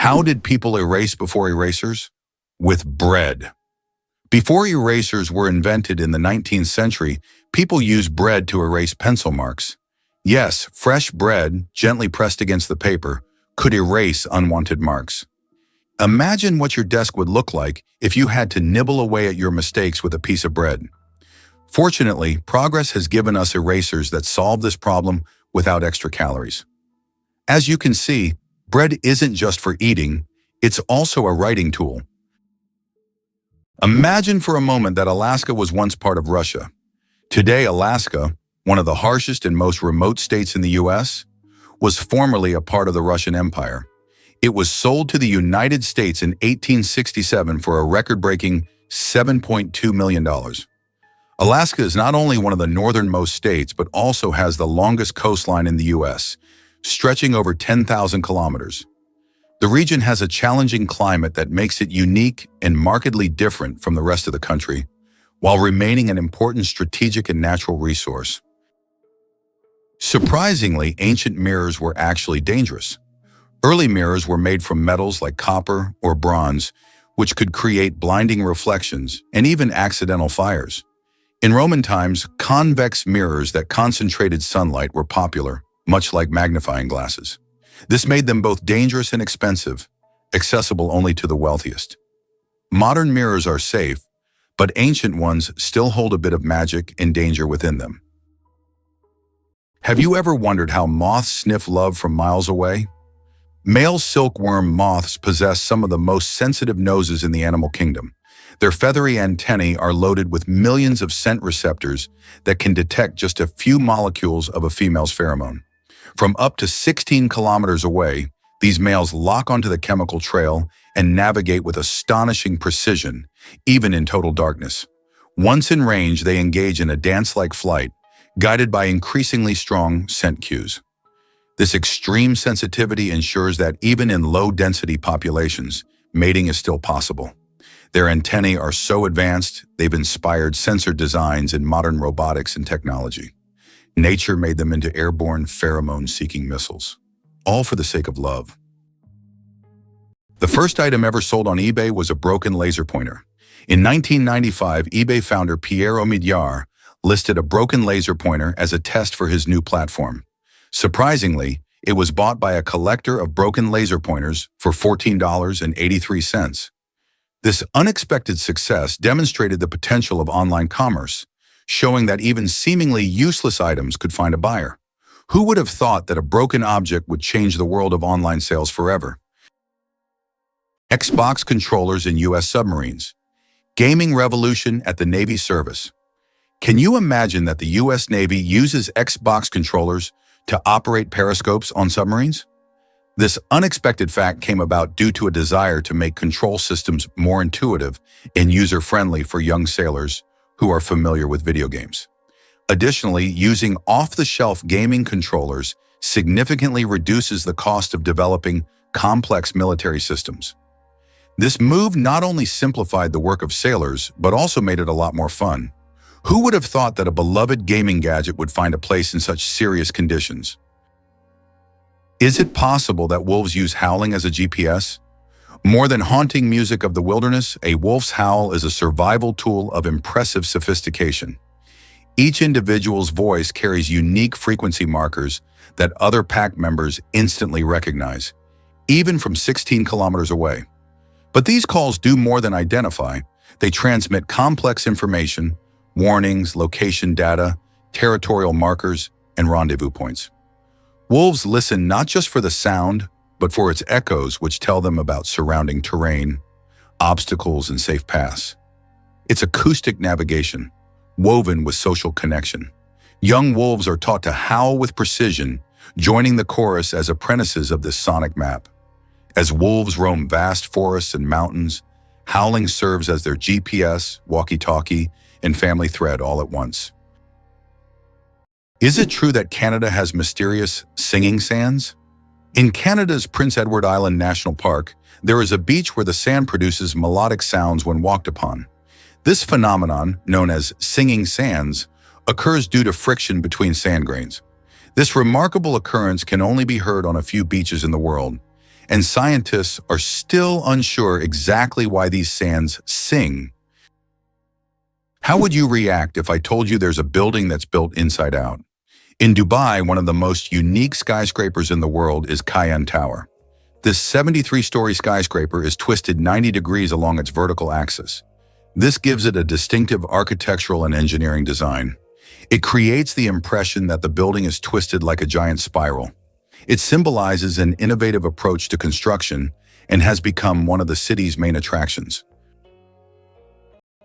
How did people erase before erasers? With bread. Before erasers were invented in the 19th century, people used bread to erase pencil marks. Yes, fresh bread, gently pressed against the paper, could erase unwanted marks. Imagine what your desk would look like if you had to nibble away at your mistakes with a piece of bread. Fortunately, progress has given us erasers that solve this problem without extra calories. As you can see, bread isn't just for eating, it's also a writing tool. Imagine for a moment that Alaska was once part of Russia. Today, Alaska, one of the harshest and most remote states in the US, was formerly a part of the Russian Empire. It was sold to the United States in 1867 for a record-breaking $7.2 million. Alaska is not only one of the northernmost states, but also has the longest coastline in the US, stretching over 10,000 kilometers. The region has a challenging climate that makes it unique and markedly different from the rest of the country, while remaining an important strategic and natural resource. Surprisingly, ancient mirrors were actually dangerous. Early mirrors were made from metals like copper or bronze, which could create blinding reflections and even accidental fires. In Roman times, convex mirrors that concentrated sunlight were popular, much like magnifying glasses. This made them both dangerous and expensive, accessible only to the wealthiest. Modern mirrors are safe, but ancient ones still hold a bit of magic and danger within them. Have you ever wondered how moths sniff love from miles away? Male silkworm moths possess some of the most sensitive noses in the animal kingdom. Their feathery antennae are loaded with millions of scent receptors that can detect just a few molecules of a female's pheromone. From up to 16 kilometers away, these males lock onto the chemical trail and navigate with astonishing precision, even in total darkness. Once in range, they engage in a dance-like flight, guided by increasingly strong scent cues. This extreme sensitivity ensures that even in low-density populations, mating is still possible. Their antennae are so advanced, they've inspired sensor designs in modern robotics and technology. Nature made them into airborne pheromone-seeking missiles, all for the sake of love. The first item ever sold on eBay was a broken laser pointer. In 1995, eBay founder Pierre Omidyar listed a broken laser pointer as a test for his new platform. Surprisingly, it was bought by a collector of broken laser pointers for $14.83. This unexpected success demonstrated the potential of online commerce, showing that even seemingly useless items could find a buyer. Who would have thought that a broken object would change the world of online sales forever? Xbox controllers in U.S. submarines. Gaming revolution at the Navy service. Can you imagine that the U.S. Navy uses Xbox controllers to operate periscopes on submarines? This unexpected fact came about due to a desire to make control systems more intuitive and user-friendly for young sailors who are familiar with video games. Additionally, using off-the-shelf gaming controllers significantly reduces the cost of developing complex military systems. This move not only simplified the work of sailors, but also made it a lot more fun. Who would have thought that a beloved gaming gadget would find a place in such serious conditions? Is it possible that wolves use howling as a GPS? More than haunting music of the wilderness, a wolf's howl is a survival tool of impressive sophistication. Each individual's voice carries unique frequency markers that other pack members instantly recognize, even from 16 kilometers away. But these calls do more than identify. They transmit complex information, warnings, location data, territorial markers, and rendezvous points. Wolves listen not just for the sound, but for its echoes, which tell them about surrounding terrain, obstacles, and safe paths. It's acoustic navigation, woven with social connection. Young wolves are taught to howl with precision, joining the chorus as apprentices of this sonic map. As wolves roam vast forests and mountains, howling serves as their GPS, walkie-talkie, and family thread all at once. Is it true that Canada has mysterious singing sands? In Canada's Prince Edward Island National Park, there is a beach where the sand produces melodic sounds when walked upon. This phenomenon, known as singing sands, occurs due to friction between sand grains. This remarkable occurrence can only be heard on a few beaches in the world, and scientists are still unsure exactly why these sands sing. How would you react if I told you there's a building that's built inside out? In Dubai, one of the most unique skyscrapers in the world is Cayenne Tower. This 73-story skyscraper is twisted 90 degrees along its vertical axis. This gives it a distinctive architectural and engineering design. It creates the impression that the building is twisted like a giant spiral. It symbolizes an innovative approach to construction and has become one of the city's main attractions.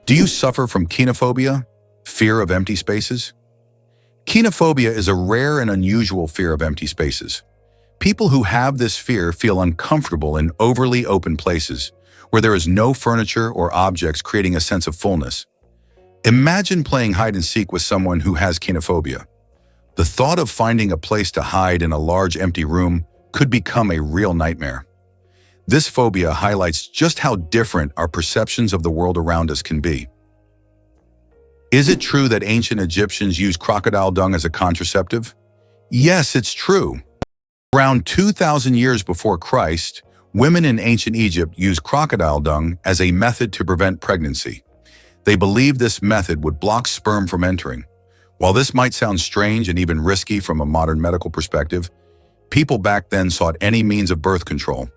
Do you suffer from kenophobia, fear of empty spaces? Kenophobia is a rare and unusual fear of empty spaces. People who have this fear feel uncomfortable in overly open places where there is no furniture or objects, creating a sense of fullness. Imagine playing hide and seek with someone who has kenophobia. The thought of finding a place to hide in a large empty room could become a real nightmare. This phobia highlights just how different our perceptions of the world around us can be. Is it true that ancient Egyptians used crocodile dung as a contraceptive? Yes, it's true. Around 2,000 years before Christ, women in ancient Egypt used crocodile dung as a method to prevent pregnancy. They believed this method would block sperm from entering. While this might sound strange and even risky from a modern medical perspective, people back then sought any means of birth control.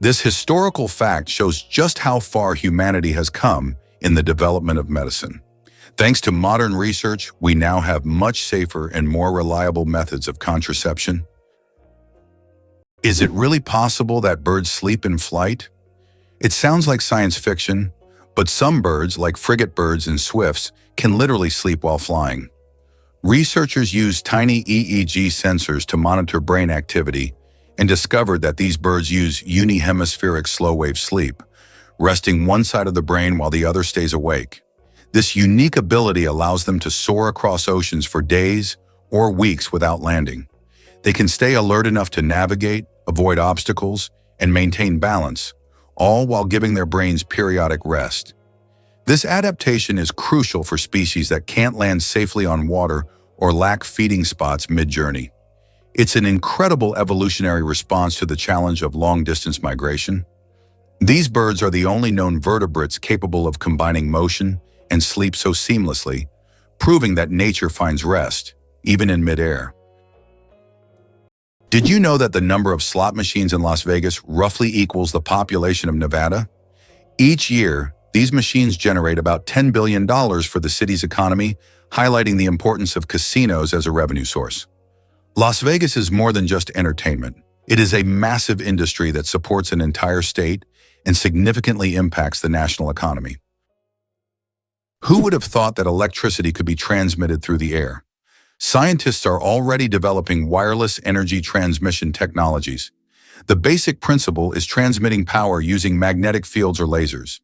This historical fact shows just how far humanity has come in the development of medicine. Thanks to modern research, we now have much safer and more reliable methods of contraception. Is it really possible that birds sleep in flight? It sounds like science fiction, but some birds, like frigate birds and swifts, can literally sleep while flying. Researchers used tiny EEG sensors to monitor brain activity and discovered that these birds use unihemispheric slow-wave sleep, resting one side of the brain while the other stays awake. This unique ability allows them to soar across oceans for days or weeks without landing. They can stay alert enough to navigate, avoid obstacles, and maintain balance, all while giving their brains periodic rest. This adaptation is crucial for species that can't land safely on water or lack feeding spots mid-journey. It's an incredible evolutionary response to the challenge of long-distance migration. These birds are the only known vertebrates capable of combining motion and sleep so seamlessly, proving that nature finds rest, even in mid-air. Did you know that the number of slot machines in Las Vegas roughly equals the population of Nevada? Each year, these machines generate about $10 billion for the city's economy, highlighting the importance of casinos as a revenue source. Las Vegas is more than just entertainment. It is a massive industry that supports an entire state and significantly impacts the national economy. Who would have thought that electricity could be transmitted through the air? Scientists are already developing wireless energy transmission technologies. The basic principle is transmitting power using magnetic fields or lasers.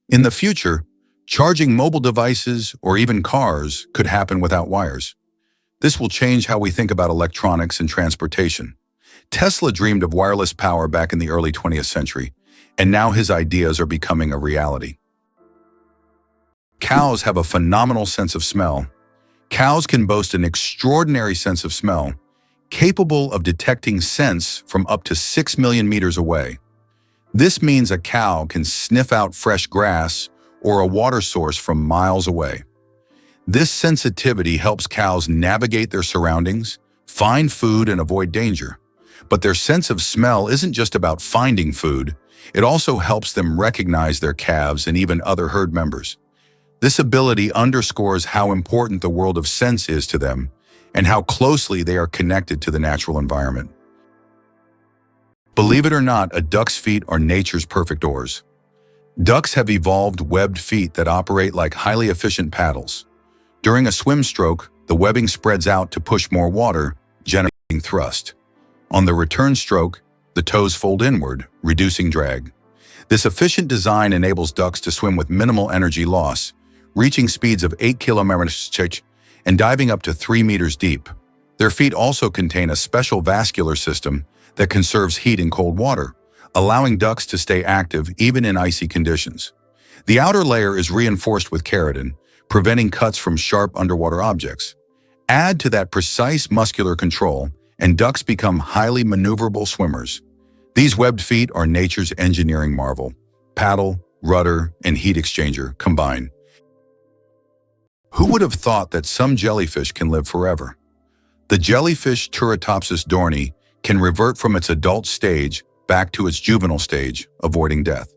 In the future, charging mobile devices or even cars could happen without wires. This will change how we think about electronics and transportation. Tesla dreamed of wireless power back in the early 20th century, and now his ideas are becoming a reality. Cows have a phenomenal sense of smell. Cows can boast an extraordinary sense of smell, capable of detecting scents from up to 6 million meters away. This means a cow can sniff out fresh grass or a water source from miles away. This sensitivity helps cows navigate their surroundings, find food, and avoid danger. But their sense of smell isn't just about finding food. It also helps them recognize their calves and even other herd members. This ability underscores how important the world of scents is to them and how closely they are connected to the natural environment. Believe it or not, a duck's feet are nature's perfect oars. Ducks have evolved webbed feet that operate like highly efficient paddles. During a swim stroke, the webbing spreads out to push more water, generating thrust. On the return stroke, the toes fold inward, reducing drag. This efficient design enables ducks to swim with minimal energy loss, reaching speeds of 8 km/h and diving up to 3 meters deep. Their feet also contain a special vascular system that conserves heat in cold water, allowing ducks to stay active even in icy conditions. The outer layer is reinforced with keratin, preventing cuts from sharp underwater objects. Add to that precise muscular control, and ducks become highly maneuverable swimmers. These webbed feet are nature's engineering marvel. Paddle, rudder, and heat exchanger combine. Who would have thought that some jellyfish can live forever? The jellyfish Turritopsis dohrnii can revert from its adult stage back to its juvenile stage, avoiding death.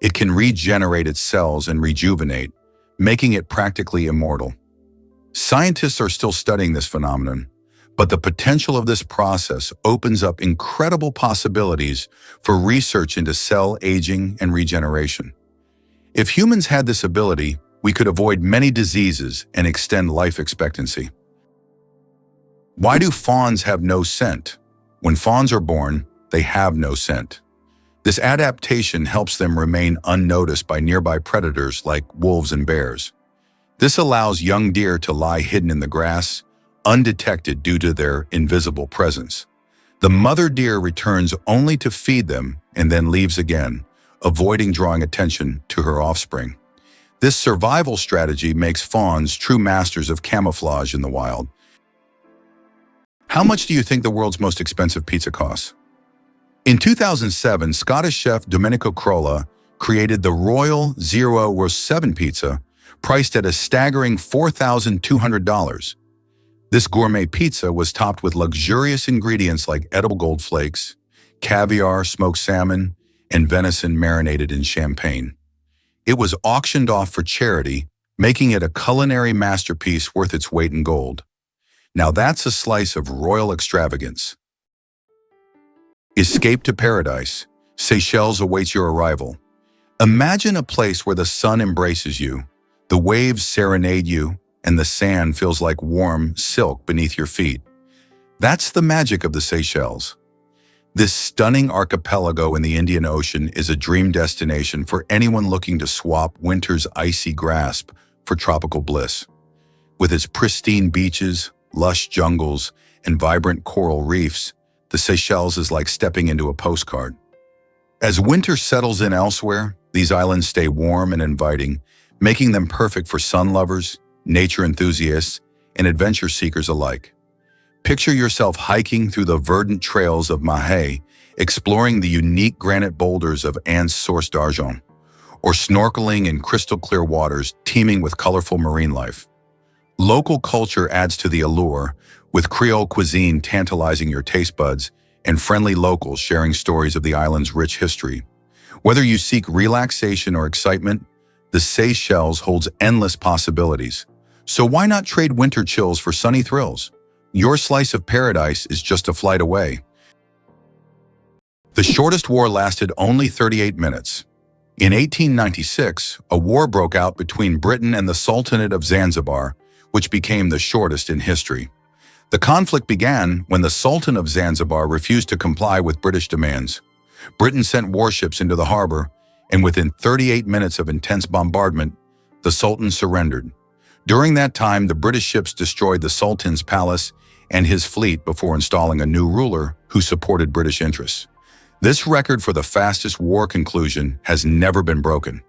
It can regenerate its cells and rejuvenate, making it practically immortal. Scientists are still studying this phenomenon, but the potential of this process opens up incredible possibilities for research into cell aging and regeneration. If humans had this ability, we could avoid many diseases and extend life expectancy. Why do fawns have no scent? When fawns are born, they have no scent. This adaptation helps them remain unnoticed by nearby predators like wolves and bears. This allows young deer to lie hidden in the grass, undetected due to their invisible presence. The mother deer returns only to feed them and then leaves again, avoiding drawing attention to her offspring. This survival strategy makes fawns true masters of camouflage in the wild. How much do you think the world's most expensive pizza costs? In 2007, Scottish chef Domenico Crolla created the Royal Zero Roast 7 pizza, priced at a staggering $4,200. This gourmet pizza was topped with luxurious ingredients like edible gold flakes, caviar, smoked salmon, and venison marinated in champagne. It was auctioned off for charity, making it a culinary masterpiece worth its weight in gold. Now that's a slice of royal extravagance. Escape to paradise. Seychelles awaits your arrival. Imagine a place where the sun embraces you, the waves serenade you, and the sand feels like warm silk beneath your feet. That's the magic of the Seychelles. This stunning archipelago in the Indian Ocean is a dream destination for anyone looking to swap winter's icy grasp for tropical bliss. With its pristine beaches, lush jungles, and vibrant coral reefs, the Seychelles is like stepping into a postcard. As winter settles in elsewhere, these islands stay warm and inviting, making them perfect for sun lovers, nature enthusiasts, and adventure seekers alike. Picture yourself hiking through the verdant trails of Mahé, exploring the unique granite boulders of Anse Source d'Argent, or snorkeling in crystal-clear waters teeming with colorful marine life. Local culture adds to the allure, with Creole cuisine tantalizing your taste buds and friendly locals sharing stories of the island's rich history. Whether you seek relaxation or excitement, the Seychelles holds endless possibilities. So why not trade winter chills for sunny thrills? Your slice of paradise is just a flight away. The shortest war lasted only 38 minutes. In 1896, a war broke out between Britain and the Sultanate of Zanzibar, which became the shortest in history. The conflict began when the Sultan of Zanzibar refused to comply with British demands. Britain sent warships into the harbor, and within 38 minutes of intense bombardment, the Sultan surrendered. During that time, the British ships destroyed the Sultan's palace and his fleet before installing a new ruler who supported British interests. This record for the fastest war conclusion has never been broken.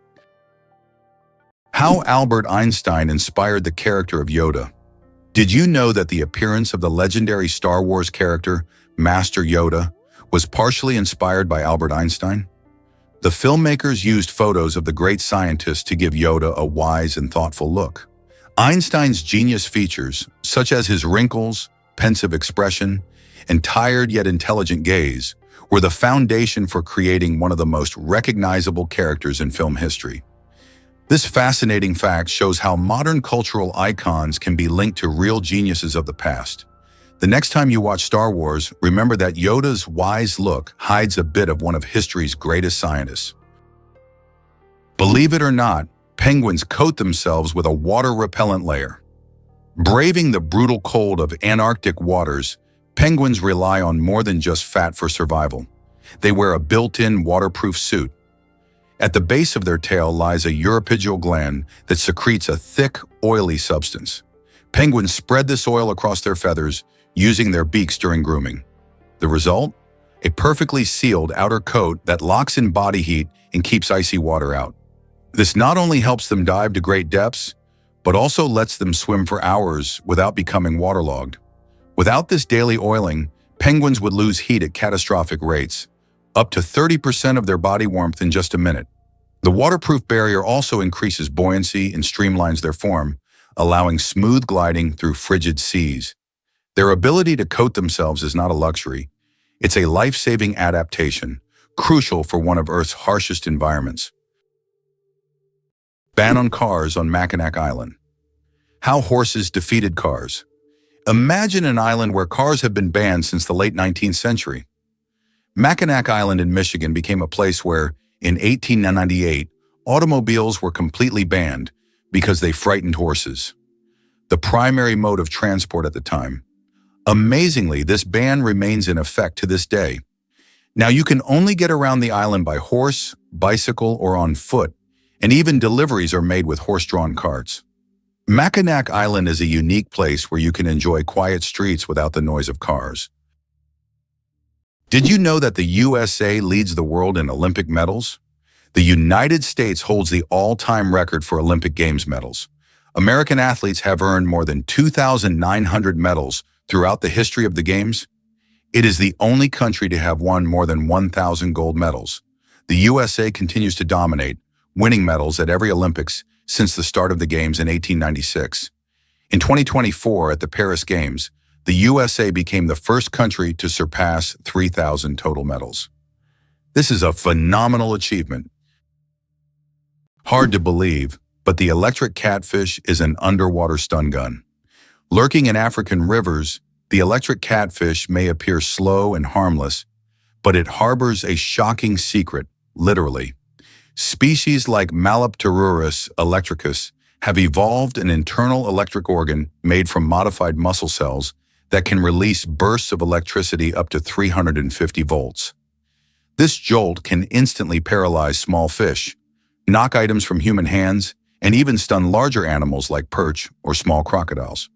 How Albert Einstein inspired the character of Yoda. Did you know that the appearance of the legendary Star Wars character, Master Yoda, was partially inspired by Albert Einstein? The filmmakers used photos of the great scientist to give Yoda a wise and thoughtful look. Einstein's genius features, such as his wrinkles, pensive expression, and tired yet intelligent gaze, were the foundation for creating one of the most recognizable characters in film history. This fascinating fact shows how modern cultural icons can be linked to real geniuses of the past. The next time you watch Star Wars, remember that Yoda's wise look hides a bit of one of history's greatest scientists. Believe it or not, penguins coat themselves with a water-repellent layer. Braving the brutal cold of Antarctic waters, penguins rely on more than just fat for survival. They wear a built-in waterproof suit. At the base of their tail lies a uripygial gland that secretes a thick, oily substance. Penguins spread this oil across their feathers, using their beaks during grooming. The result? A perfectly sealed outer coat that locks in body heat and keeps icy water out. This not only helps them dive to great depths, but also lets them swim for hours without becoming waterlogged. Without this daily oiling, penguins would lose heat at catastrophic rates, up to 30% of their body warmth in just a minute. The waterproof barrier also increases buoyancy and streamlines their form, allowing smooth gliding through frigid seas. Their ability to coat themselves is not a luxury. It's a life-saving adaptation, crucial for one of Earth's harshest environments. Ban on cars on Mackinac Island. How horses defeated cars. Imagine an island where cars have been banned since the late 19th century. Mackinac Island in Michigan became a place where, in 1898, automobiles were completely banned because they frightened horses, the primary mode of transport at the time. Amazingly, this ban remains in effect to this day. Now you can only get around the island by horse, bicycle, or on foot, and even deliveries are made with horse-drawn carts. Mackinac Island is a unique place where you can enjoy quiet streets without the noise of cars. Did you know that the USA leads the world in Olympic medals? The United States holds the all-time record for Olympic Games medals. American athletes have earned more than 2,900 medals throughout the history of the Games. It is the only country to have won more than 1,000 gold medals. The USA continues to dominate, winning medals at every Olympics since the start of the Games in 1896. In 2024, at the Paris Games, the USA became the first country to surpass 3,000 total medals. This is a phenomenal achievement. Hard to believe, but the electric catfish is an underwater stun gun. Lurking in African rivers, the electric catfish may appear slow and harmless, but it harbors a shocking secret, literally. Species like Malapterurus electricus have evolved an internal electric organ made from modified muscle cells that can release bursts of electricity up to 350 volts. This jolt can instantly paralyze small fish, knock items from human hands, and even stun larger animals like perch or small crocodiles.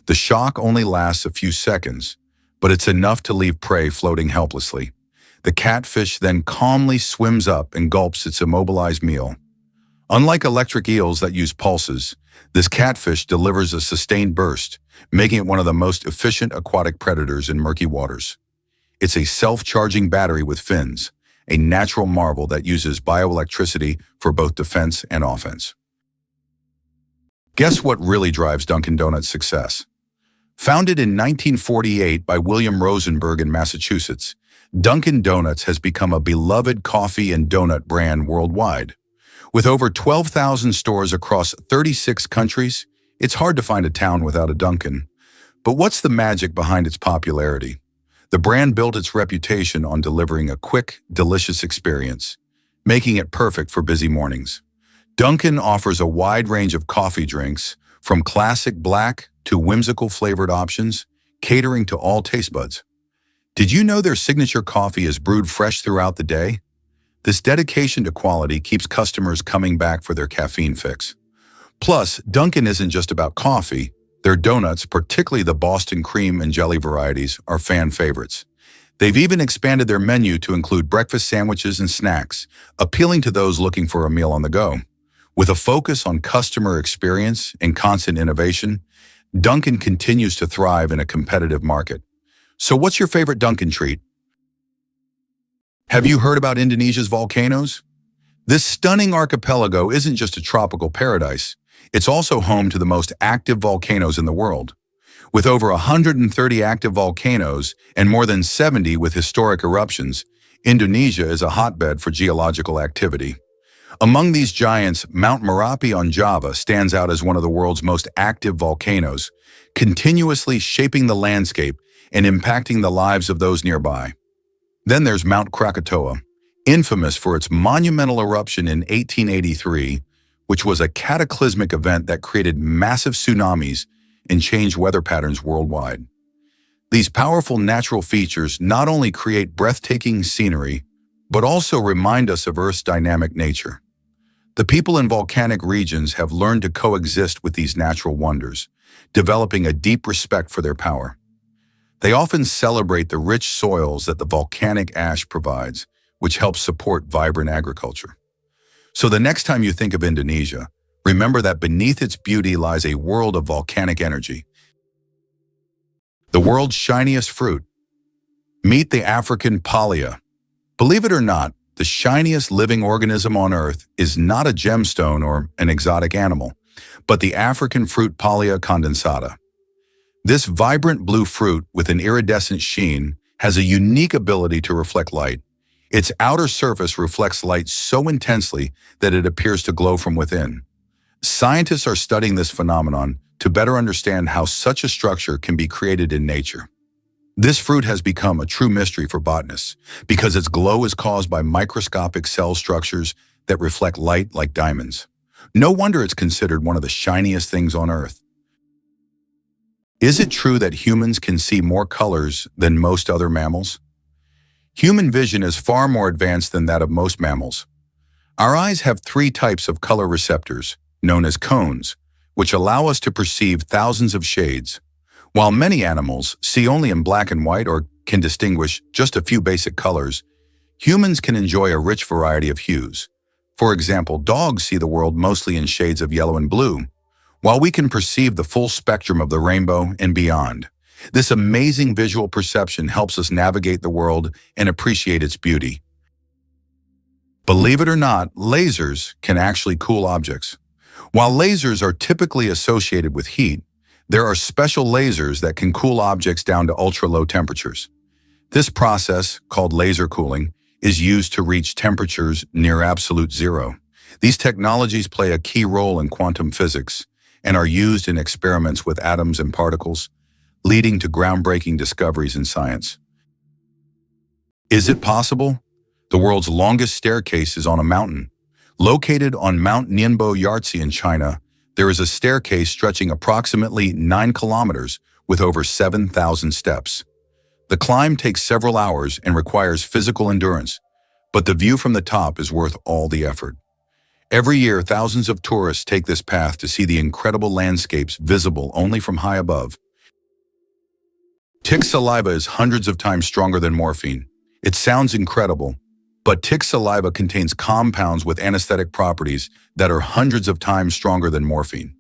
The shock only lasts a few seconds, but it's enough to leave prey floating helplessly. The catfish then calmly swims up and gulps its immobilized meal. Unlike electric eels that use pulses, this catfish delivers a sustained burst, making it one of the most efficient aquatic predators in murky waters. It's a self-charging battery with fins, a natural marvel that uses bioelectricity for both defense and offense. Guess what really drives Dunkin Donuts' success? Founded in 1948 by William Rosenberg in Massachusetts, Dunkin Donuts has become a beloved coffee and donut brand worldwide. With over 12,000 stores across 36 countries, it's hard to find a town without a Dunkin. But what's the magic behind its popularity? The brand built its reputation on delivering a quick, delicious experience, making it perfect for busy mornings. Dunkin offers a wide range of coffee drinks, from classic black to whimsical flavored options, catering to all taste buds. Did you know their signature coffee is brewed fresh throughout the day? This dedication to quality keeps customers coming back for their caffeine fix. Plus, Dunkin isn't just about coffee. Their donuts, particularly the Boston cream and jelly varieties, are fan favorites. They've even expanded their menu to include breakfast sandwiches and snacks, appealing to those looking for a meal on the go. With a focus on customer experience and constant innovation, Dunkin continues to thrive in a competitive market. So what's your favorite Dunkin treat? Have you heard about Indonesia's volcanoes? This stunning archipelago isn't just a tropical paradise. It's also home to the most active volcanoes in the world. With over 130 active volcanoes and more than 70 with historic eruptions, Indonesia is a hotbed for geological activity. Among these giants, Mount Merapi on Java stands out as one of the world's most active volcanoes, continuously shaping the landscape and impacting the lives of those nearby. Then there's Mount Krakatoa, infamous for its monumental eruption in 1883, which was a cataclysmic event that created massive tsunamis and changed weather patterns worldwide. These powerful natural features not only create breathtaking scenery, but also remind us of Earth's dynamic nature. The people in volcanic regions have learned to coexist with these natural wonders, developing a deep respect for their power. They often celebrate the rich soils that the volcanic ash provides, which helps support vibrant agriculture. So the next time you think of Indonesia, remember that beneath its beauty lies a world of volcanic energy. The world's shiniest fruit. Meet the African palea. Believe it or not, the shiniest living organism on Earth is not a gemstone or an exotic animal, but the African fruit Palea condensata. This vibrant blue fruit with an iridescent sheen has a unique ability to reflect light. Its outer surface reflects light so intensely that it appears to glow from within. Scientists are studying this phenomenon to better understand how such a structure can be created in nature. This fruit has become a true mystery for botanists because its glow is caused by microscopic cell structures that reflect light like diamonds. No wonder it's considered one of the shiniest things on Earth. Is it true that humans can see more colors than most other mammals? Human vision is far more advanced than that of most mammals. Our eyes have 3 types of color receptors, known as cones, which allow us to perceive thousands of shades. While many animals see only in black and white or can distinguish just a few basic colors, humans can enjoy a rich variety of hues. For example, dogs see the world mostly in shades of yellow and blue, while we can perceive the full spectrum of the rainbow and beyond. This amazing visual perception helps us navigate the world and appreciate its beauty. Believe it or not, lasers can actually cool objects. While lasers are typically associated with heat, there are special lasers that can cool objects down to ultra-low temperatures. This process, called laser cooling, is used to reach temperatures near absolute zero. These technologies play a key role in quantum physics and are used in experiments with atoms and particles, leading to groundbreaking discoveries in science. Is it possible? The world's longest staircase is on a mountain. Located on Mount Nianbo Yartze in China, there is a staircase stretching approximately 9 kilometers with over 7,000 steps. The climb takes several hours and requires physical endurance, but the view from the top is worth all the effort. Every year, thousands of tourists take this path to see the incredible landscapes visible only from high above. Tick saliva is hundreds of times stronger than morphine. It sounds incredible, but tick saliva contains compounds with anesthetic properties that are hundreds of times stronger than morphine.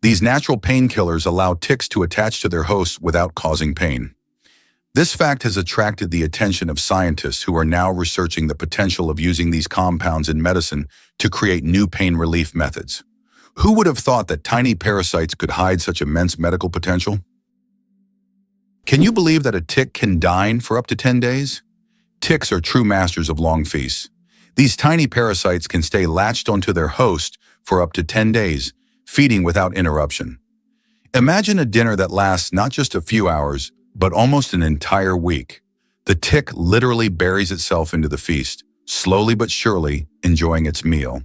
These natural painkillers allow ticks to attach to their hosts without causing pain. This fact has attracted the attention of scientists who are now researching the potential of using these compounds in medicine to create new pain relief methods. Who would have thought that tiny parasites could hide such immense medical potential? Can you believe that a tick can dine for up to 10 days? Ticks are true masters of long feasts. These tiny parasites can stay latched onto their host for up to 10 days, feeding without interruption. Imagine a dinner that lasts not just a few hours, but almost an entire week. The tick literally buries itself into the feast, slowly but surely enjoying its meal.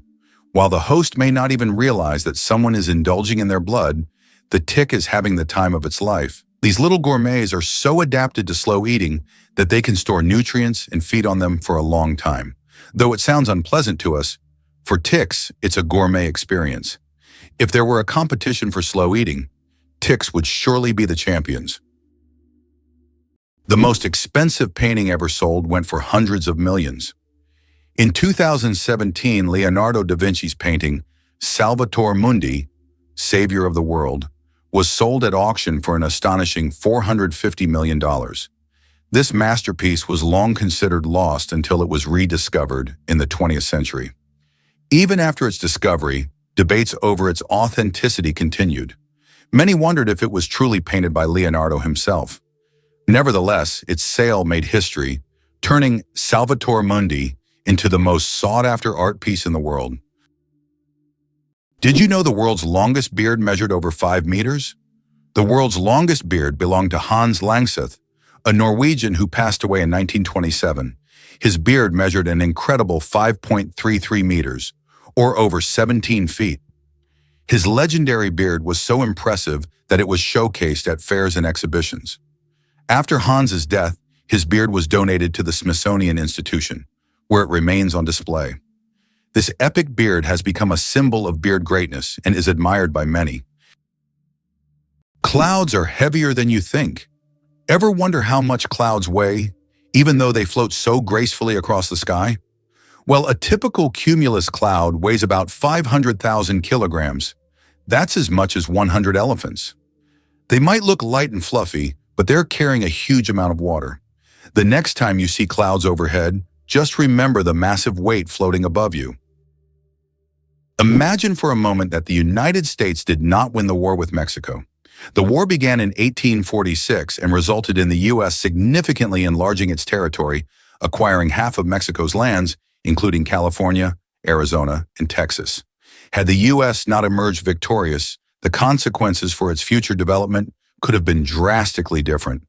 While the host may not even realize that someone is indulging in their blood, the tick is having the time of its life. These little gourmets are so adapted to slow eating that they can store nutrients and feed on them for a long time. Though it sounds unpleasant to us, for ticks, it's a gourmet experience. If there were a competition for slow eating, ticks would surely be the champions. The most expensive painting ever sold went for hundreds of millions. In 2017, Leonardo da Vinci's painting, Salvator Mundi, Savior of the World, was sold at auction for an astonishing $450 million. This masterpiece was long considered lost until it was rediscovered in the 20th century. Even after its discovery, debates over its authenticity continued. Many wondered if it was truly painted by Leonardo himself. Nevertheless, its sale made history, turning Salvator Mundi into the most sought-after art piece in the world. Did you know the world's longest beard measured over 5 meters? The world's longest beard belonged to Hans Langseth, a Norwegian who passed away in 1927. His beard measured an incredible 5.33 meters, or over 17 feet. His legendary beard was so impressive that it was showcased at fairs and exhibitions. After Hans's death, his beard was donated to the Smithsonian Institution, where it remains on display. This epic beard has become a symbol of beard greatness and is admired by many. Clouds are heavier than you think. Ever wonder how much clouds weigh, even though they float so gracefully across the sky? Well, a typical cumulus cloud weighs about 500,000 kilograms. That's as much as 100 elephants. They might look light and fluffy, but they're carrying a huge amount of water. The next time you see clouds overhead, just remember the massive weight floating above you. Imagine for a moment that the United States did not win the war with Mexico. The war began in 1846 and resulted in the U.S. significantly enlarging its territory, acquiring half of Mexico's lands, including California, Arizona, and Texas. Had the U.S. not emerged victorious, the consequences for its future development could have been drastically different.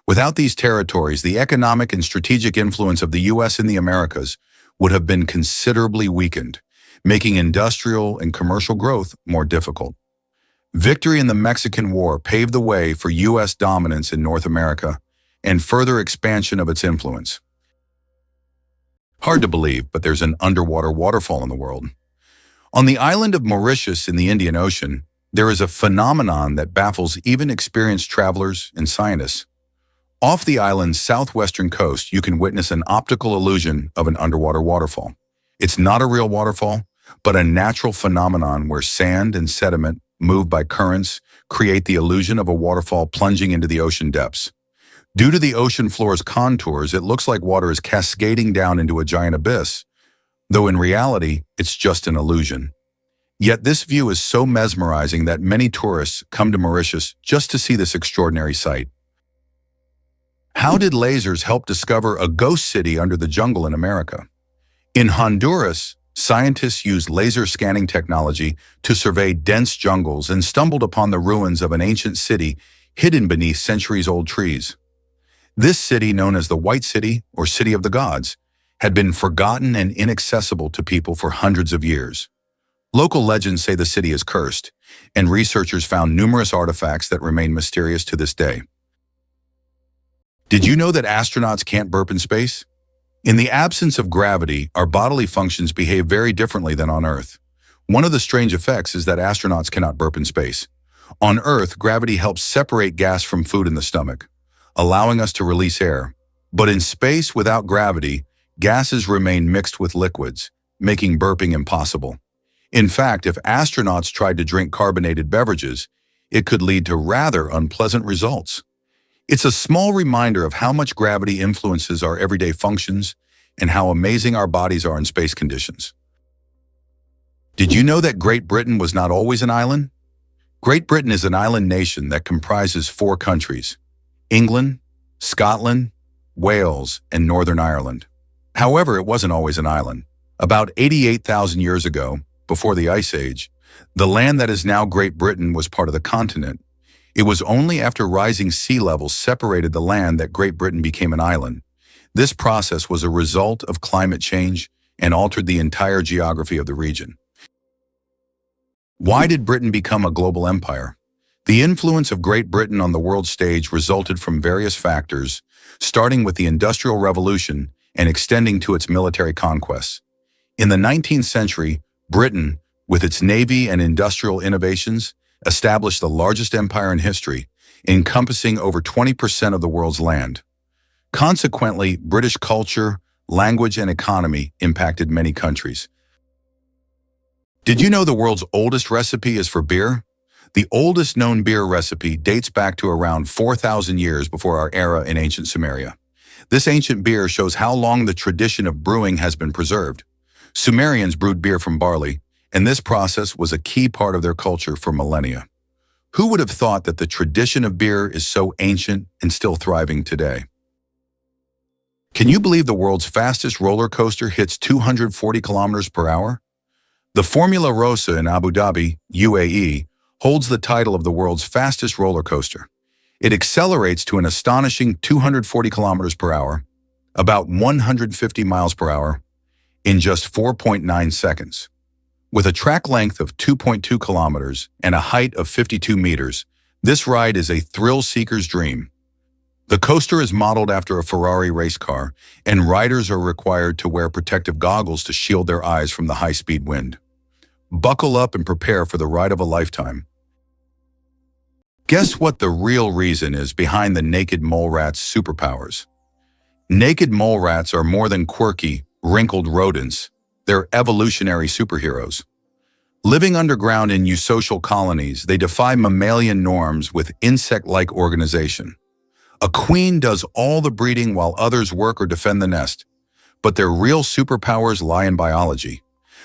Without these territories, the economic and strategic influence of the U.S. in the Americas would have been considerably weakened, making industrial and commercial growth more difficult. Victory in the Mexican War paved the way for U.S. dominance in North America and further expansion of its influence. Hard to believe, but there's an underwater waterfall in the world. On the island of Mauritius in the Indian Ocean, there is a phenomenon that baffles even experienced travelers and scientists. Off the island's southwestern coast, you can witness an optical illusion of an underwater waterfall. It's not a real waterfall, but a natural phenomenon where sand and sediment, moved by currents, create the illusion of a waterfall plunging into the ocean depths. Due to the ocean floor's contours, it looks like water is cascading down into a giant abyss, though in reality, it's just an illusion. Yet this view is so mesmerizing that many tourists come to Mauritius just to see this extraordinary sight. How did lasers help discover a ghost city under the jungle in America? In Honduras, scientists used laser scanning technology to survey dense jungles and stumbled upon the ruins of an ancient city hidden beneath centuries-old trees. This city, known as the White City or City of the Gods, had been forgotten and inaccessible to people for hundreds of years. Local legends say the city is cursed, and researchers found numerous artifacts that remain mysterious to this day. Did you know that astronauts can't burp in space? In the absence of gravity, our bodily functions behave very differently than on Earth. One of the strange effects is that astronauts cannot burp in space. On Earth, gravity helps separate gas from food in the stomach, allowing us to release air. But in space without gravity, gases remain mixed with liquids, making burping impossible. In fact, if astronauts tried to drink carbonated beverages, it could lead to rather unpleasant results. It's a small reminder of how much gravity influences our everyday functions and how amazing our bodies are in space conditions. Did you know that Great Britain was not always an island? Great Britain is an island nation that comprises 4 countries: England, Scotland, Wales, and Northern Ireland. However, it wasn't always an island. About 88,000 years ago, before the Ice Age, the land that is now Great Britain was part of the continent. It was only after rising sea levels separated the land that Great Britain became an island. This process was a result of climate change and altered the entire geography of the region. Why did Britain become a global empire? The influence of Great Britain on the world stage resulted from various factors, starting with the Industrial Revolution and extending to its military conquests. In the 19th century, Britain, with its navy and industrial innovations, established the largest empire in history, encompassing over 20% of the world's land. Consequently, British culture, language, and economy impacted many countries. Did you know the world's oldest recipe is for beer? The oldest known beer recipe dates back to around 4,000 years before our era in ancient Sumeria. This ancient beer shows how long the tradition of brewing has been preserved. Sumerians brewed beer from barley, and this process was a key part of their culture for millennia. Who would have thought that the tradition of beer is so ancient and still thriving today? Can you believe the world's fastest roller coaster hits 240 kilometers per hour? The Formula Rossa in Abu Dhabi, UAE, holds the title of the world's fastest roller coaster. It accelerates to an astonishing 240 kilometers per hour, about 150 miles per hour, in just 4.9 seconds. With a track length of 2.2 kilometers and a height of 52 meters, this ride is a thrill-seeker's dream. The coaster is modeled after a Ferrari race car, and riders are required to wear protective goggles to shield their eyes from the high-speed wind. Buckle up and prepare for the ride of a lifetime. Guess what the real reason is behind the naked mole rat's superpowers? Naked mole rats are more than quirky, wrinkled rodents. They're evolutionary superheroes. Living underground in eusocial colonies, they defy mammalian norms with insect-like organization. A queen does all the breeding while others work or defend the nest. But their real superpowers lie in biology.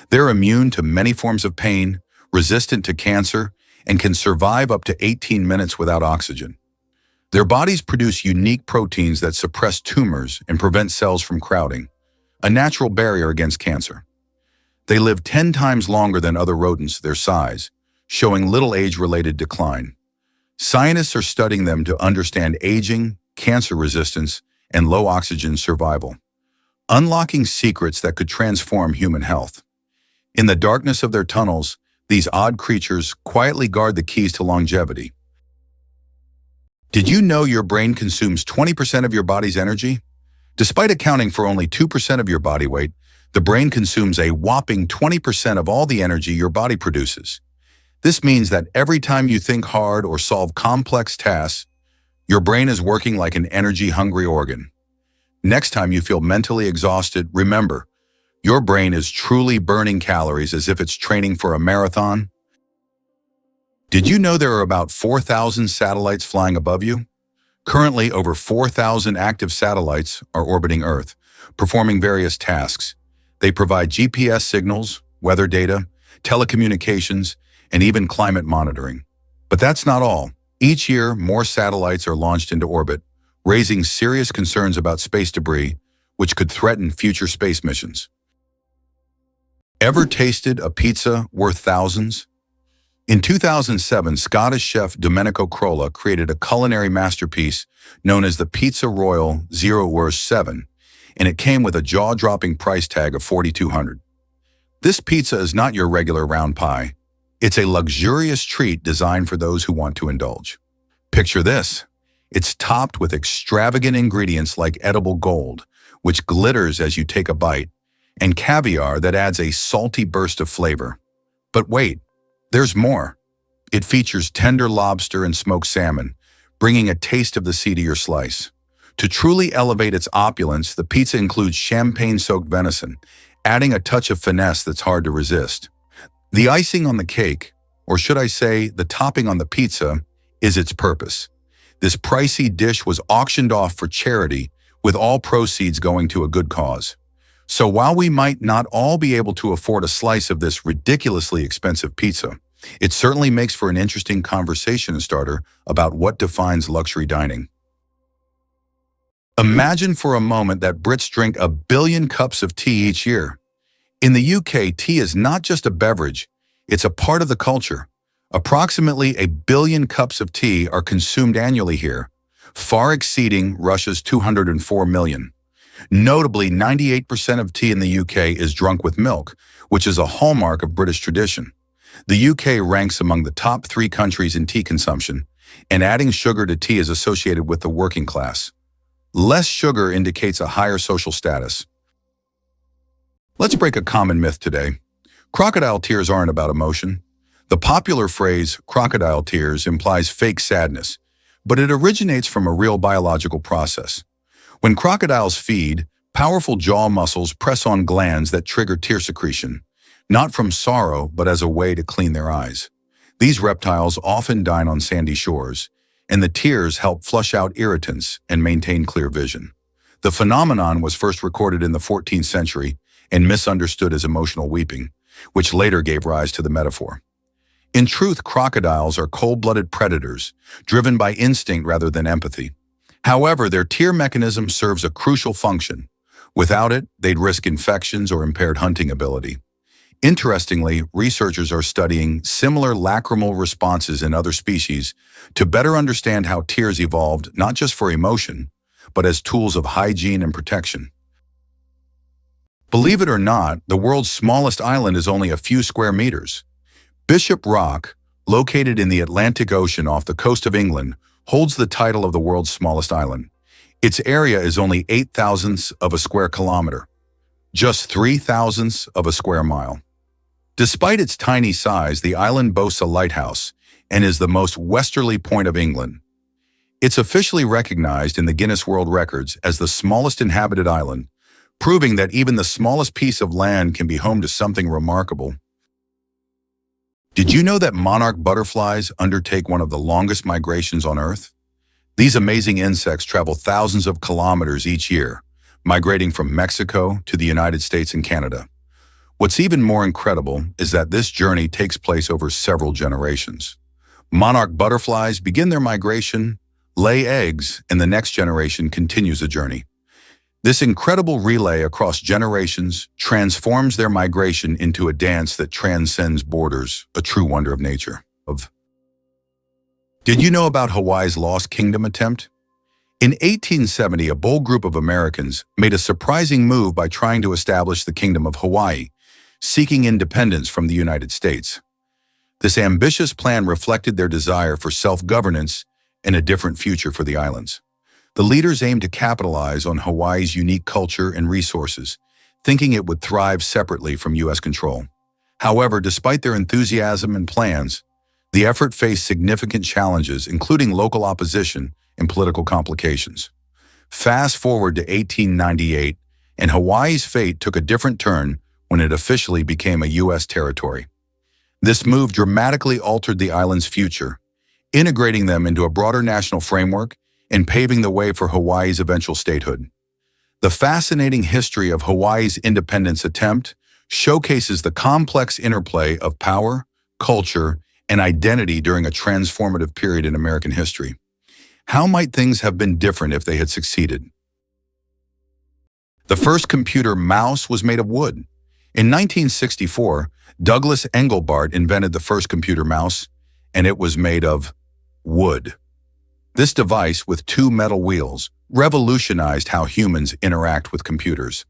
They're immune to many forms of pain, resistant to cancer, and can survive up to 18 minutes without oxygen. Their bodies produce unique proteins that suppress tumors and prevent cells from crowding, a natural barrier against cancer. They live 10 times longer than other rodents their size, showing little age-related decline. Scientists are studying them to understand aging, cancer resistance, and low oxygen survival, unlocking secrets that could transform human health. In the darkness of their tunnels, these odd creatures quietly guard the keys to longevity. Did you know your brain consumes 20% of your body's energy? Despite accounting for only 2% of your body weight, the brain consumes a whopping 20% of all the energy your body produces. This means that every time you think hard or solve complex tasks, your brain is working like an energy-hungry organ. Next time you feel mentally exhausted, remember, your brain is truly burning calories as if it's training for a marathon. Did you know there are about 4,000 satellites flying above you? Currently, over 4,000 active satellites are orbiting Earth, performing various tasks. They provide GPS signals, weather data, telecommunications, and even climate monitoring. But that's not all. Each year, more satellites are launched into orbit, raising serious concerns about space debris, which could threaten future space missions. Ever tasted a pizza worth thousands? In 2007, Scottish chef Domenico Crolla created a culinary masterpiece known as the Pizza Royal 0-7, and it came with a jaw-dropping price tag of $4,200. This pizza is not your regular round pie. It's a luxurious treat designed for those who want to indulge. Picture this. It's topped with extravagant ingredients like edible gold, which glitters as you take a bite, and caviar that adds a salty burst of flavor. But wait, there's more. It features tender lobster and smoked salmon, bringing a taste of the sea to your slice. To truly elevate its opulence, the pizza includes champagne-soaked venison, adding a touch of finesse that's hard to resist. The icing on the cake, or should I say the topping on the pizza, is its purpose. This pricey dish was auctioned off for charity, with all proceeds going to a good cause. So while we might not all be able to afford a slice of this ridiculously expensive pizza, it certainly makes for an interesting conversation starter about what defines luxury dining. Imagine for a moment that Brits drink 1 billion cups of tea each year. In the UK, tea is not just a beverage, it's a part of the culture. Approximately 1 billion cups of tea are consumed annually here, far exceeding Russia's 204 million. Notably, 98% of tea in the UK is drunk with milk, which is a hallmark of British tradition. The UK ranks among the top 3 countries in tea consumption, and adding sugar to tea is associated with the working class. Less sugar indicates a higher social status. Let's break a common myth today. Crocodile tears aren't about emotion. The popular phrase, crocodile tears, implies fake sadness, but it originates from a real biological process. When crocodiles feed, powerful jaw muscles press on glands that trigger tear secretion, not from sorrow, but as a way to clean their eyes. These reptiles often dine on sandy shores, and the tears help flush out irritants and maintain clear vision. The phenomenon was first recorded in the 14th century and misunderstood as emotional weeping, which later gave rise to the metaphor. In truth, crocodiles are cold-blooded predators, driven by instinct rather than empathy. However, their tear mechanism serves a crucial function. Without it, they'd risk infections or impaired hunting ability. Interestingly, researchers are studying similar lacrimal responses in other species to better understand how tears evolved not just for emotion, but as tools of hygiene and protection. Believe it or not, the world's smallest island is only a few square meters. Bishop Rock, located in the Atlantic Ocean off the coast of England, holds the title of the world's smallest island. Its area is only 8/1000ths of a square kilometer, just 3/1000ths of a square mile. Despite its tiny size, the island boasts a lighthouse and is the most westerly point of England. It's officially recognized in the Guinness World Records as the smallest inhabited island, proving that even the smallest piece of land can be home to something remarkable. Did you know that monarch butterflies undertake one of the longest migrations on Earth? These amazing insects travel thousands of kilometers each year, migrating from Mexico to the United States and Canada. What's even more incredible is that this journey takes place over several generations. Monarch butterflies begin their migration, lay eggs, and the next generation continues the journey. This incredible relay across generations transforms their migration into a dance that transcends borders, a true wonder of nature. Did you know about Hawaii's Lost Kingdom attempt? In 1870, a bold group of Americans made a surprising move by trying to establish the Kingdom of Hawaii, seeking independence from the United States. This ambitious plan reflected their desire for self-governance and a different future for the islands. The leaders aimed to capitalize on Hawaii's unique culture and resources, thinking it would thrive separately from U.S. control. However, despite their enthusiasm and plans, the effort faced significant challenges, including local opposition and political complications. Fast forward to 1898, and Hawaii's fate took a different turn when it officially became a U.S. territory. This move dramatically altered the island's future, integrating them into a broader national framework and paving the way for Hawaii's eventual statehood. The fascinating history of Hawaii's independence attempt showcases the complex interplay of power, culture, and identity during a transformative period in American history. How might things have been different if they had succeeded? The first computer mouse was made of wood. In 1964, Douglas Engelbart invented the first computer mouse, and it was made of wood. This device, with two metal wheels, revolutionized how humans interact with computers.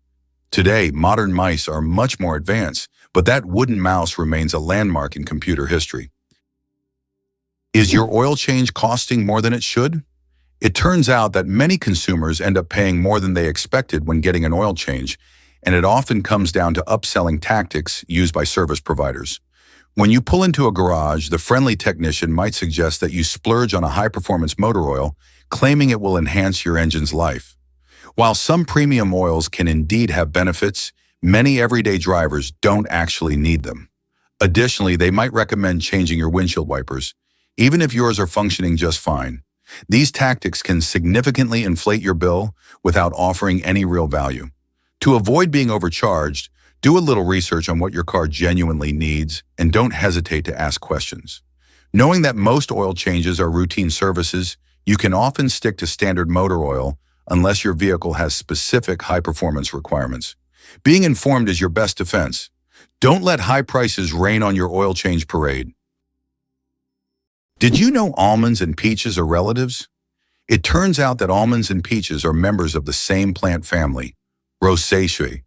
Today, modern mice are much more advanced, but that wooden mouse remains a landmark in computer history. Is your oil change costing more than it should? It turns out that many consumers end up paying more than they expected when getting an oil change, and it often comes down to upselling tactics used by service providers. When you pull into a garage, the friendly technician might suggest that you splurge on a high-performance motor oil, claiming it will enhance your engine's life. While some premium oils can indeed have benefits, many everyday drivers don't actually need them. Additionally, they might recommend changing your windshield wipers, even if yours are functioning just fine. These tactics can significantly inflate your bill without offering any real value. To avoid being overcharged, do a little research on what your car genuinely needs and don't hesitate to ask questions. Knowing that most oil changes are routine services, you can often stick to standard motor oil unless your vehicle has specific high-performance requirements. Being informed is your best defense. Don't let high prices rain on your oil change parade. Did you know almonds and peaches are relatives? It turns out that almonds and peaches are members of the same plant family, Rosaceae.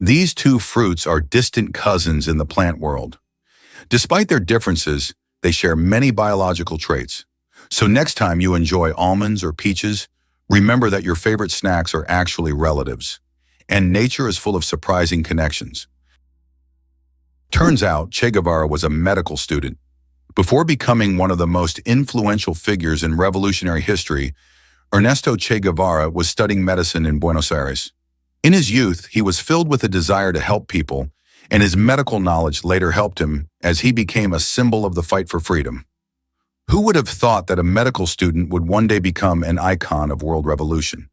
These two fruits are distant cousins in the plant world. Despite their differences, they share many biological traits. So next time you enjoy almonds or peaches, remember that your favorite snacks are actually relatives. And nature is full of surprising connections. Turns out Che Guevara was a medical student. Before becoming one of the most influential figures in revolutionary history, Ernesto Che Guevara was studying medicine in Buenos Aires. In his youth, he was filled with a desire to help people, and his medical knowledge later helped him as he became a symbol of the fight for freedom. Who would have thought that a medical student would one day become an icon of world revolution?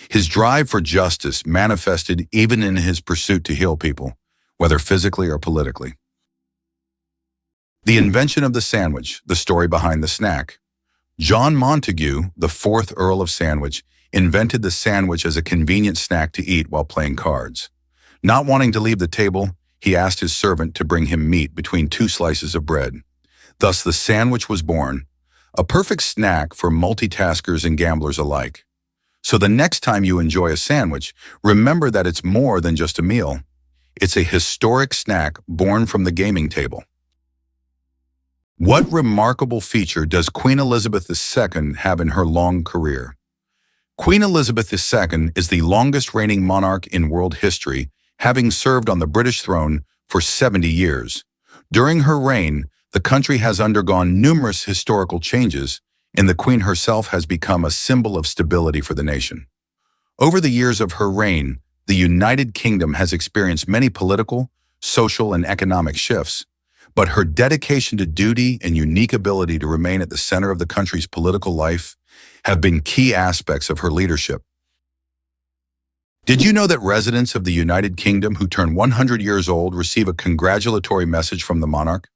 His drive for justice manifested even in his pursuit to heal people, whether physically or politically. The invention of the sandwich, the story behind the snack. John Montagu, the 4th Earl of Sandwich, invented the sandwich as a convenient snack to eat while playing cards. Not wanting to leave the table, he asked his servant to bring him meat between 2 slices of bread. Thus, the sandwich was born, a perfect snack for multitaskers and gamblers alike. So the next time you enjoy a sandwich, remember that it's more than just a meal. It's a historic snack born from the gaming table. What remarkable feature does Queen Elizabeth II have in her long career? Queen Elizabeth II is the longest reigning monarch in world history, having served on the British throne for 70 years. During her reign, the country has undergone numerous historical changes, and the Queen herself has become a symbol of stability for the nation. Over the years of her reign, the United Kingdom has experienced many political, social, and economic shifts, but her dedication to duty and unique ability to remain at the center of the country's political life have been key aspects of her leadership. Did you know that residents of the United Kingdom who turn 100 years old receive a congratulatory message from the monarch?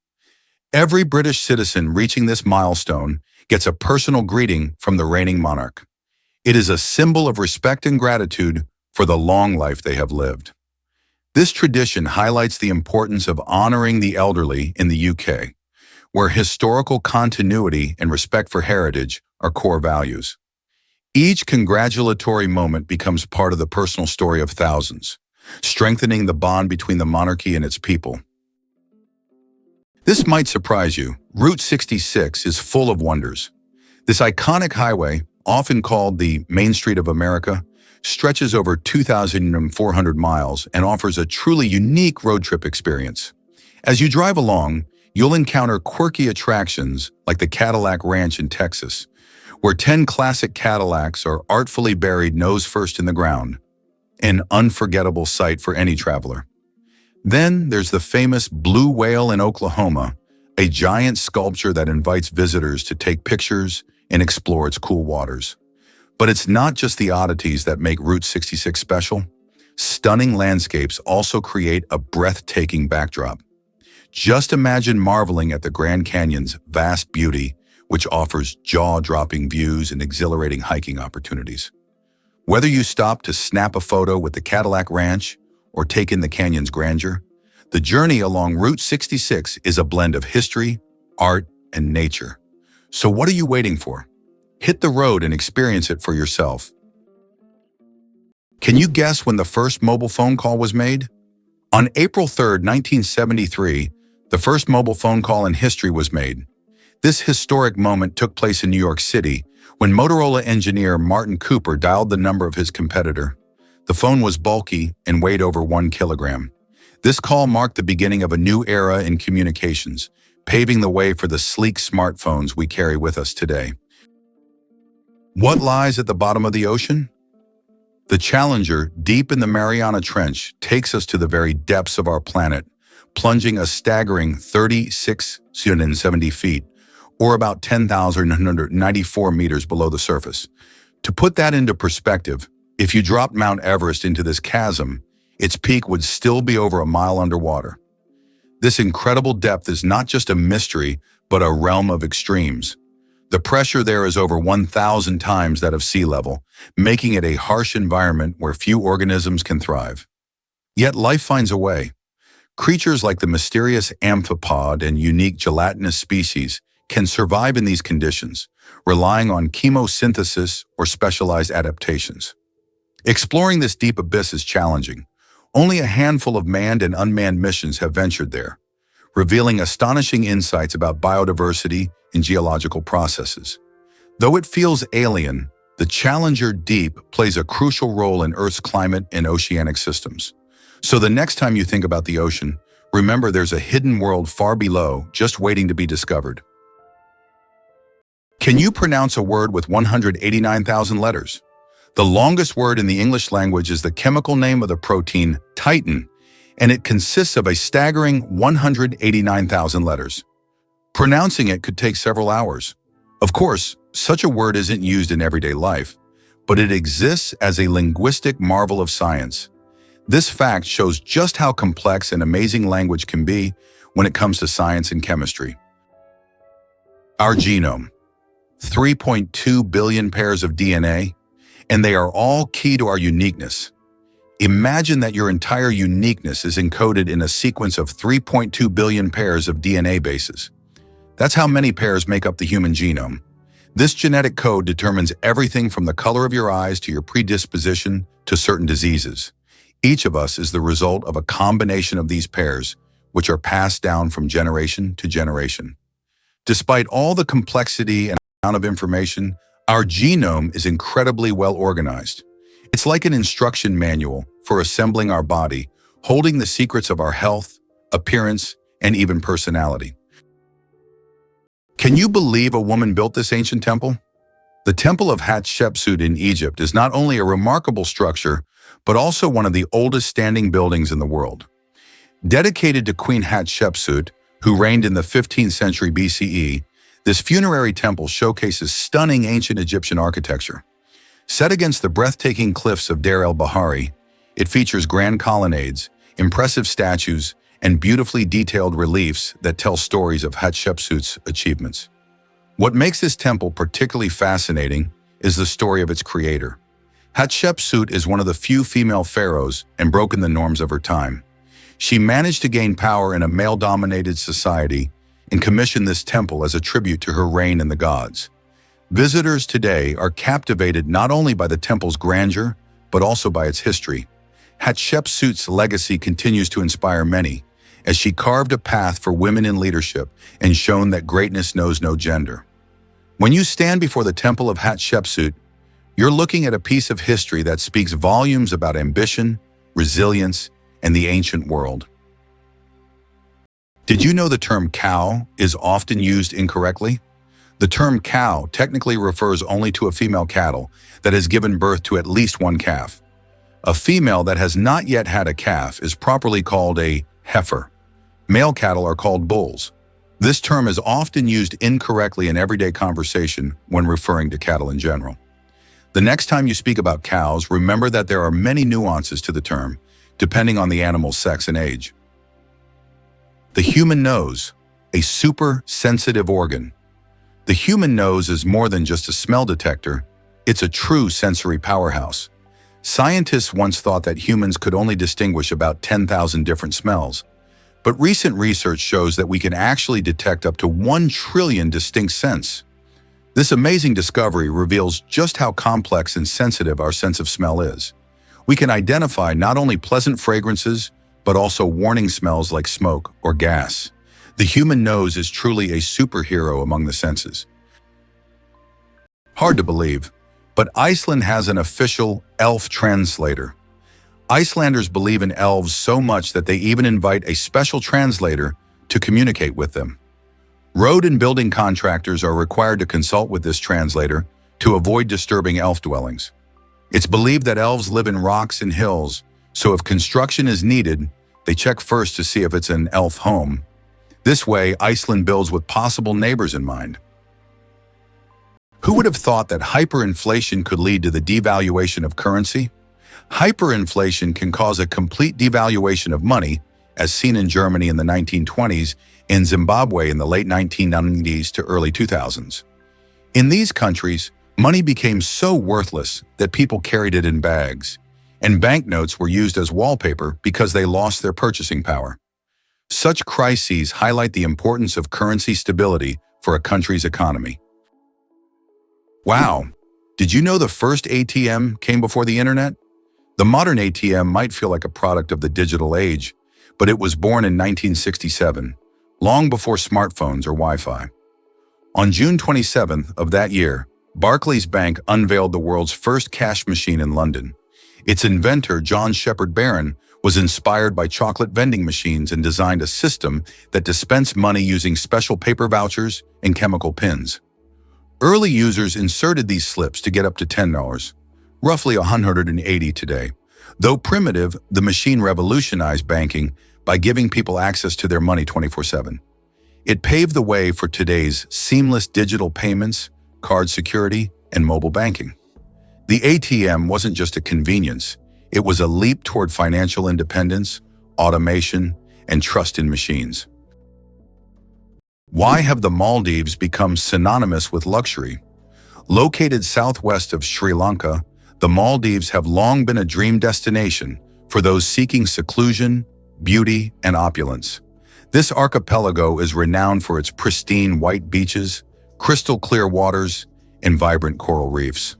Every British citizen reaching this milestone gets a personal greeting from the reigning monarch. It is a symbol of respect and gratitude for the long life they have lived. This tradition highlights the importance of honoring the elderly in the UK, where historical continuity and respect for heritage are core values. Each congratulatory moment becomes part of the personal story of thousands, strengthening the bond between the monarchy and its people. This might surprise you. Route 66 is full of wonders. This iconic highway, often called the Main Street of America, stretches over 2,400 miles and offers a truly unique road trip experience. As you drive along, you'll encounter quirky attractions like the Cadillac Ranch in Texas, where 10 classic Cadillacs are artfully buried nose first in the ground, an unforgettable sight for any traveler. Then there's the famous Blue Whale in Oklahoma, a giant sculpture that invites visitors to take pictures and explore its cool waters. But it's not just the oddities that make Route 66 special. Stunning landscapes also create a breathtaking backdrop. Just imagine marveling at the Grand Canyon's vast beauty, which offers jaw-dropping views and exhilarating hiking opportunities. Whether you stop to snap a photo with the Cadillac Ranch or take in the canyon's grandeur, the journey along Route 66 is a blend of history, art, and nature. So what are you waiting for? Hit the road and experience it for yourself. Can you guess when the first mobile phone call was made? On April 3, 1973, the first mobile phone call in history was made. This historic moment took place in New York City when Motorola engineer Martin Cooper dialed the number of his competitor. The phone was bulky and weighed over 1 kilogram. This call marked the beginning of a new era in communications, paving the way for the sleek smartphones we carry with us today. What lies at the bottom of the ocean? The Challenger, deep in the Mariana Trench, takes us to the very depths of our planet, plunging a staggering 3,670 feet, or about 10,994 meters below the surface. To put that into perspective, if you dropped Mount Everest into this chasm, its peak would still be over a mile underwater. This incredible depth is not just a mystery, but a realm of extremes. The pressure there is over 1,000 times that of sea level, making it a harsh environment where few organisms can thrive. Yet life finds a way. Creatures like the mysterious amphipod and unique gelatinous species can survive in these conditions, relying on chemosynthesis or specialized adaptations. Exploring this deep abyss is challenging. Only a handful of manned and unmanned missions have ventured there, revealing astonishing insights about biodiversity and geological processes. Though it feels alien, the Challenger Deep plays a crucial role in Earth's climate and oceanic systems. So the next time you think about the ocean, remember there's a hidden world far below, just waiting to be discovered. Can you pronounce a word with 189,000 letters? The longest word in the English language is the chemical name of the protein titin, and it consists of a staggering 189,000 letters. Pronouncing it could take several hours. Of course, such a word isn't used in everyday life, but it exists as a linguistic marvel of science. This fact shows just how complex and amazing language can be when it comes to science and chemistry. Our genome. 3.2 billion pairs of DNA, and they are all key to our uniqueness. Imagine that your entire uniqueness is encoded in a sequence of 3.2 billion pairs of DNA bases. That's how many pairs make up the human genome. This genetic code determines everything from the color of your eyes to your predisposition to certain diseases. Each of us is the result of a combination of these pairs, which are passed down from generation to generation. Despite all the complexity and amount of information, our genome is incredibly well organized. It's like an instruction manual for assembling our body, holding the secrets of our health, appearance, and even personality. Can you believe a woman built this ancient temple? The Temple of Hatshepsut in Egypt is not only a remarkable structure, but also one of the oldest standing buildings in the world. Dedicated to Queen Hatshepsut, who reigned in the 15th century BCE, this funerary temple showcases stunning ancient Egyptian architecture. Set against the breathtaking cliffs of Deir el-Bahari, it features grand colonnades, impressive statues, and beautifully detailed reliefs that tell stories of Hatshepsut's achievements. What makes this temple particularly fascinating is the story of its creator. Hatshepsut is one of the few female pharaohs and broken the norms of her time. She managed to gain power in a male-dominated society and commissioned this temple as a tribute to her reign in the gods. Visitors today are captivated not only by the temple's grandeur, but also by its history. Hatshepsut's legacy continues to inspire many, as she carved a path for women in leadership and shown that greatness knows no gender. When you stand before the temple of Hatshepsut, you're looking at a piece of history that speaks volumes about ambition, resilience, and the ancient world. Did you know the term cow is often used incorrectly? The term cow technically refers only to a female cattle that has given birth to at least one calf. A female that has not yet had a calf is properly called a heifer. Male cattle are called bulls. This term is often used incorrectly in everyday conversation when referring to cattle in general. The next time you speak about cows, remember that there are many nuances to the term, depending on the animal's sex and age. The human nose, a super sensitive organ. The human nose is more than just a smell detector, it's a true sensory powerhouse. Scientists once thought that humans could only distinguish about 10,000 different smells, but recent research shows that we can actually detect up to 1 trillion distinct scents. This amazing discovery reveals just how complex and sensitive our sense of smell is. We can identify not only pleasant fragrances, but also warning smells like smoke or gas. The human nose is truly a superhero among the senses. Hard to believe, but Iceland has an official elf translator. Icelanders believe in elves so much that they even invite a special translator to communicate with them. Road and building contractors are required to consult with this translator to avoid disturbing elf dwellings. It's believed that elves live in rocks and hills, so if construction is needed, they check first to see if it's an elf home. This way, Iceland builds with possible neighbors in mind. Who would have thought that hyperinflation could lead to the devaluation of currency? Hyperinflation can cause a complete devaluation of money, as seen in Germany in the 1920s and Zimbabwe in the late 1990s to early 2000s. In these countries, money became so worthless that people carried it in bags, and banknotes were used as wallpaper because they lost their purchasing power. Such crises highlight the importance of currency stability for a country's economy. Wow! Did you know the first ATM came before the internet? The modern ATM might feel like a product of the digital age, but it was born in 1967, long before smartphones or Wi-Fi. On June 27th of that year, Barclays Bank unveiled the world's first cash machine in London. Its inventor, John Shepherd Barron, was inspired by chocolate vending machines and designed a system that dispensed money using special paper vouchers and chemical pins. Early users inserted these slips to get up to $10, roughly $180 today. Though primitive, the machine revolutionized banking by giving people access to their money 24/7. It paved the way for today's seamless digital payments, card security, and mobile banking. The ATM wasn't just a convenience, it was a leap toward financial independence, automation, and trust in machines. Why have the Maldives become synonymous with luxury? Located southwest of Sri Lanka, the Maldives have long been a dream destination for those seeking seclusion, beauty, and opulence. This archipelago is renowned for its pristine white beaches, crystal clear waters, and vibrant coral reefs.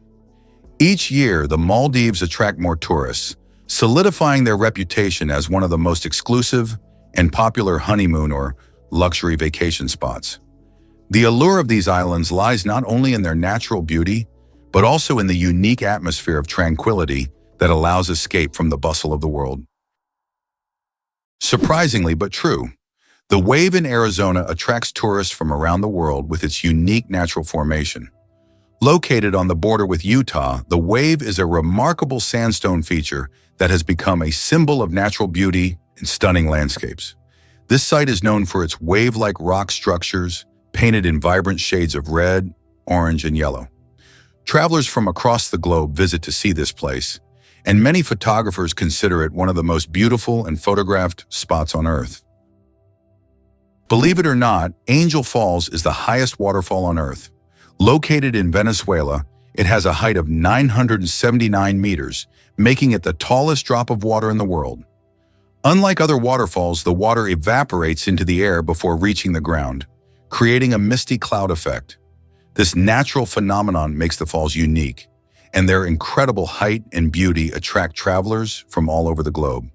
Each year, the Maldives attract more tourists, solidifying their reputation as one of the most exclusive and popular honeymoon or luxury vacation spots. The allure of these islands lies not only in their natural beauty, but also in the unique atmosphere of tranquility that allows escape from the bustle of the world. Surprisingly but true, the Wave in Arizona attracts tourists from around the world with its unique natural formation. Located on the border with Utah, the Wave is a remarkable sandstone feature that has become a symbol of natural beauty and stunning landscapes. This site is known for its wave-like rock structures, painted in vibrant shades of red, orange, and yellow. Travelers from across the globe visit to see this place, and many photographers consider it one of the most beautiful and photographed spots on Earth. Believe it or not, Angel Falls is the highest waterfall on Earth. Located in Venezuela, it has a height of 979 meters, making it the tallest drop of water in the world. Unlike other waterfalls, the water evaporates into the air before reaching the ground, creating a misty cloud effect. This natural phenomenon makes the falls unique, and their incredible height and beauty attract travelers from all over the globe.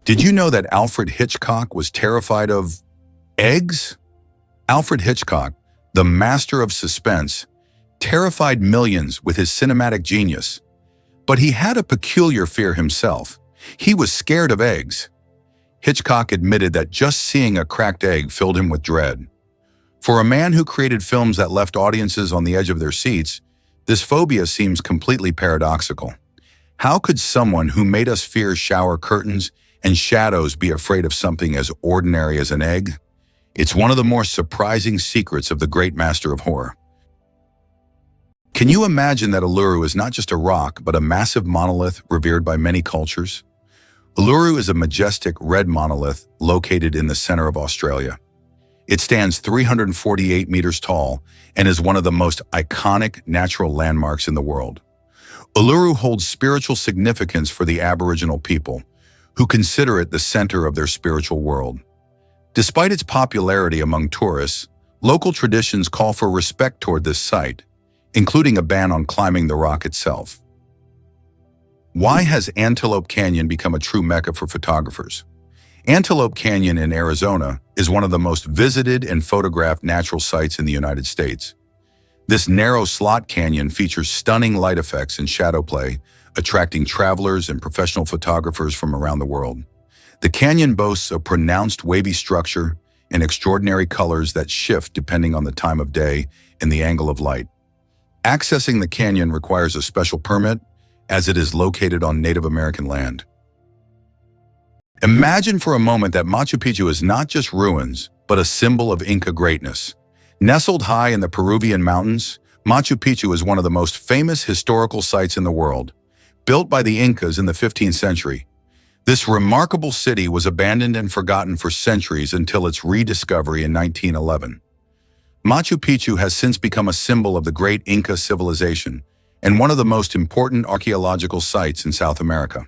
Did you know that Alfred Hitchcock was terrified of eggs? Alfred Hitchcock, the master of suspense, terrified millions with his cinematic genius. But he had a peculiar fear himself. He was scared of eggs. Hitchcock admitted that just seeing a cracked egg filled him with dread. For a man who created films that left audiences on the edge of their seats, this phobia seems completely paradoxical. How could someone who made us fear shower curtains and shadows be afraid of something as ordinary as an egg? It's one of the more surprising secrets of the great master of horror. Can you imagine that Uluru is not just a rock, but a massive monolith revered by many cultures? Uluru is a majestic red monolith located in the center of Australia. It stands 348 meters tall and is one of the most iconic natural landmarks in the world. Uluru holds spiritual significance for the Aboriginal people, who consider it the center of their spiritual world. Despite its popularity among tourists, local traditions call for respect toward this site, including a ban on climbing the rock itself. Why has Antelope Canyon become a true mecca for photographers? Antelope Canyon in Arizona is one of the most visited and photographed natural sites in the United States. This narrow slot canyon features stunning light effects and shadow play, attracting travelers and professional photographers from around the world. The canyon boasts a pronounced wavy structure and extraordinary colors that shift depending on the time of day and the angle of light. Accessing the canyon requires a special permit, as it is located on Native American land. Imagine for a moment that Machu Picchu is not just ruins, but a symbol of Inca greatness. Nestled high in the Peruvian mountains, Machu Picchu is one of the most famous historical sites in the world. Built by the Incas in the 15th century, this remarkable city was abandoned and forgotten for centuries until its rediscovery in 1911. Machu Picchu has since become a symbol of the great Inca civilization and one of the most important archaeological sites in South America.